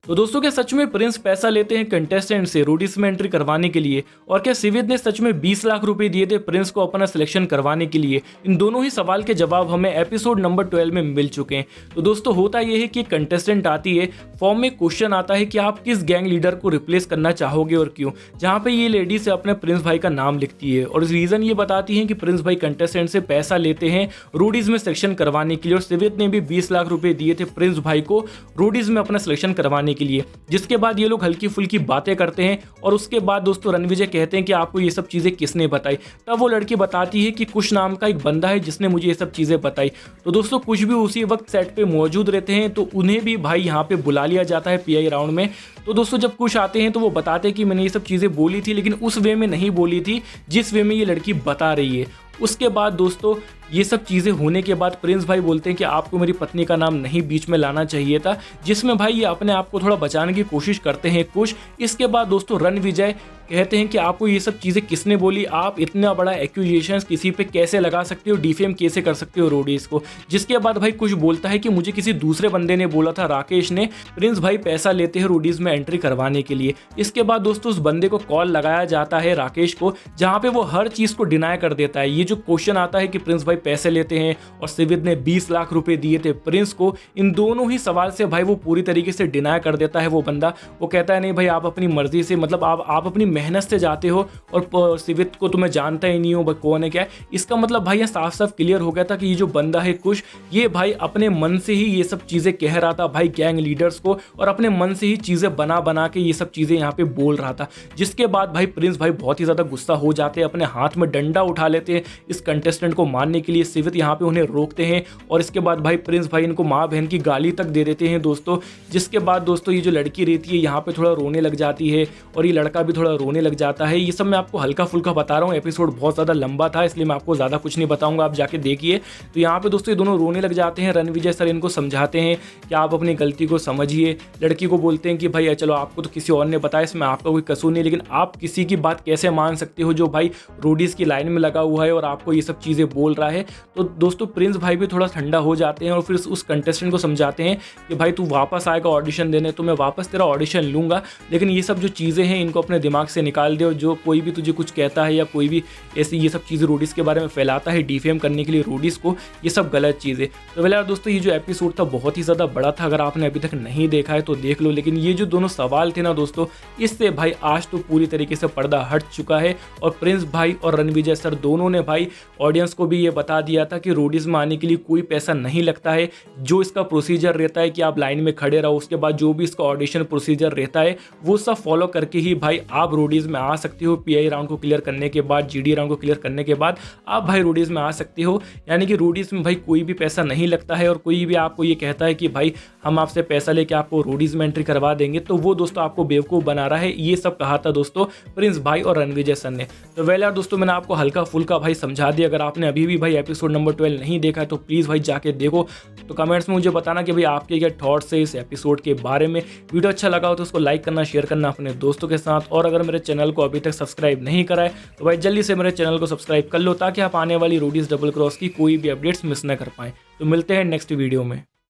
तो दोस्तों क्या सच में प्रिंस पैसा लेते हैं कंटेस्टेंट से रोडीज में एंट्री करवाने के लिए, और क्या सिविद ने सच में 20 लाख रुपए दिए थे प्रिंस को अपना सिलेक्शन करवाने के लिए? इन दोनों ही सवाल के जवाब हमें एपिसोड नंबर 12 में मिल चुके हैं। तो दोस्तों होता यह है कि कंटेस्टेंट आती है, फॉर्म में क्वेश्चन आता है कि आप किस गैंग लीडर को रिप्लेस करना चाहोगे और क्यों, जहां पे ये लेडी से अपने प्रिंस भाई का नाम लिखती है और रीजन ये बताती है कि प्रिंस भाई कंटेस्टेंट से पैसा लेते हैं रोडीज में सिलेक्शन करवाने के लिए, और सिविद ने भी 20 लाख रुपए दिए थे प्रिंस भाई को रोडीज में अपना सिलेक्शन करवाने के लिए। जिसके बाद ये लोग हल्की फुल्की बातें करते हैं और उसके बाद दोस्तों रणविजय कहते हैं कि आपको ये सब चीज़ें किसने बताई। तब वो लड़की बताती है कि कुश नाम का एक बंदा है जिसने मुझे ये सब चीज़ें बताई। तो दोस्तों कुछ भी उसी वक्त सेट पे मौजूद रहते हैं, तो उन्हें भी भाई यहाँ पे बुला लिया जाता है पीआई राउंड में। तो दोस्तों जब कुश आते हैं तो वो बताते हैं कि मैंने ये सब चीज़ें बोली थी, लेकिन उस वे में नहीं बोली थी जिस वे में ये लड़की बता रही है। उसके बाद दोस्तों ये सब चीज़ें होने के बाद प्रिंस भाई बोलते हैं कि आपको मेरी पत्नी का नाम नहीं बीच में लाना चाहिए था, जिसमें भाई ये अपने आप को थोड़ा बचाने की कोशिश करते हैं कुछ। इसके बाद दोस्तों रणविजय कहते हैं कि आपको ये सब चीज़ें किसने बोली, आप इतना बड़ा एक्यूजेशन किसी पे कैसे लगा सकते हो, डिफेम कैसे कर सकते हो रोडीज को। जिसके बाद भाई कुछ बोलता है कि मुझे किसी दूसरे बंदे ने बोला था, राकेश ने, प्रिंस भाई पैसा लेते हैं रोडीज में एंट्री करवाने के लिए। इसके बाद दोस्तों उस बंदे को कॉल लगाया जाता है राकेश को, जहाँ पे वो हर चीज़ को डिनाई कर देता है। ये जो क्वेश्चन आता है कि प्रिंस भाई पैसे लेते हैं और सिविद ने 20 लाख रुपए दिए थे प्रिंस को, इन दोनों ही सवाल से भाई वो पूरी तरीके से डिनाई कर देता है वो बंदा। वो कहता है नहीं भाई आप अपनी मर्जी से, मतलब आप अपनी मेहनत से जाते हो और सिविद को तुम्हें जानता ही नहीं हो कौन है क्या है। इसका मतलब भाई यहाँ साफ साफ क्लियर हो गया था कि ये जो बंदा है कुश, ये भाई अपने मन से ही ये सब चीज़ें कह रहा था भाई गैंग लीडर्स को, और अपने मन से ही चीज़ें बना बना के ये सब चीज़ें यहाँ पे बोल रहा था। जिसके बाद भाई प्रिंस भाई बहुत ही ज़्यादा गुस्सा हो जाते हैं, अपने हाथ में डंडा उठा लेते हैं इस कंटेस्टेंट को मारने के लिए। सिविद यहाँ पे उन्हें रोकते हैं और इसके बाद भाई प्रिंस भाई इनको माँ बहन की गाली तक दे देते हैं दोस्तों। जिसके बाद दोस्तों ये जो लड़की रहती है यहाँ पे थोड़ा रोने लग जाती है और ये लड़का भी थोड़ा रोने लग जाता है। ये सब मैं आपको हल्का फुल्का बता रहा हूँ, एपिसोड बहुत ज़्यादा लंबा था इसलिए मैं आपको ज़्यादा कुछ नहीं बताऊँगा, आप जाके देखिए। तो यहाँ पे दोस्तों ये दोनों रोने लग जाते हैं। रणविजय सर इनको समझाते हैं कि आप अपनी गलती को समझिए। लड़की को बोलते हैं कि भाई चलो आपको तो किसी और ने बताया, इसमें आपका कोई कसूर नहीं, लेकिन आप किसी की बात कैसे मान सकते हो जो भाई रोडीज की लाइन में लगा हुआ है और आपको ये सब चीज़ें बोल रहा है। तो दोस्तों प्रिंस भाई भी थोड़ा ठंडा हो जाते हैं और फिर उस कंटेस्टेंट को समझाते हैं कि भाई तू वापस आएगा ऑडिशन देने तो मैं वापस तेरा ऑडिशन लूँगा, लेकिन ये सब जो चीज़ें हैं इनको अपने दिमाग से निकाल दे, और जो कोई भी तुझे कुछ कहता है या कोई भी ऐसी ये सब चीज़ें रोडीज के बारे में फैलाता है डिफेम करने के लिए रोडीज को, ये सब गलत चीज़ है। तो वेल यार दोस्तों ये जो एपिसोड था बहुत ही ज़्यादा बड़ा था, अगर आपने अभी तक नहीं देखा है तो देख लो। लेकिन ये जो दोनों सवाल थे ना दोस्तों, इससे भाई आज तो पूरी तरीके से पर्दा हट चुका है, और प्रिंस भाई और रणविजय सर दोनों ने भाई ऑडियंस को भी ये बता दिया था कि रोडीज में आने के लिए कोई पैसा नहीं लगता है। जो इसका प्रोसीजर रहता है कि आप लाइन में खड़े रहो, उसके बाद जो भी इसका ऑडिशन प्रोसीजर रहता है वो सब फॉलो करके ही भाई आप रोडीज में आ सकते हो। पीआई राउंड को क्लियर करने के बाद, जीडी राउंड को क्लियर करने के बाद आप भाई रोडीज में आ सकते हो। यानी कि रोडीज में भाई कोई भी पैसा नहीं लगता है, और कोई भी आपको ये कहता है कि भाई हम आपसे पैसा लेके आपको रोडीज में एंट्री करवा देंगे, तो वो दोस्तों आपको बेवकूफ़ बना रहा है। ये सब कहा था दोस्तों प्रिंस भाई और रणविजय सर ने। तो वेल यार दोस्तों मैंने आपको हल्का फुल्का भाई समझा दिया। अगर आपने अभी भी भाई एपिसोड नंबर 12 नहीं देखा है तो प्लीज़ भाई जाके देखो। तो कमेंट्स में मुझे बताना कि भाई आपके क्या थॉट्स है इस एपिसोड के बारे में। वीडियो अच्छा लगा हो तो उसको लाइक करना, शेयर करना अपने दोस्तों के साथ, और अगर मेरे चैनल को अभी तक सब्सक्राइब नहीं करा है तो भाई जल्दी से मेरे चैनल को सब्सक्राइब कर लो, ताकि आप आने वाली रोडीज डबल क्रॉस की कोई भी अपडेट्स मिस ना कर पाएँ। तो मिलते हैं नेक्स्ट वीडियो में।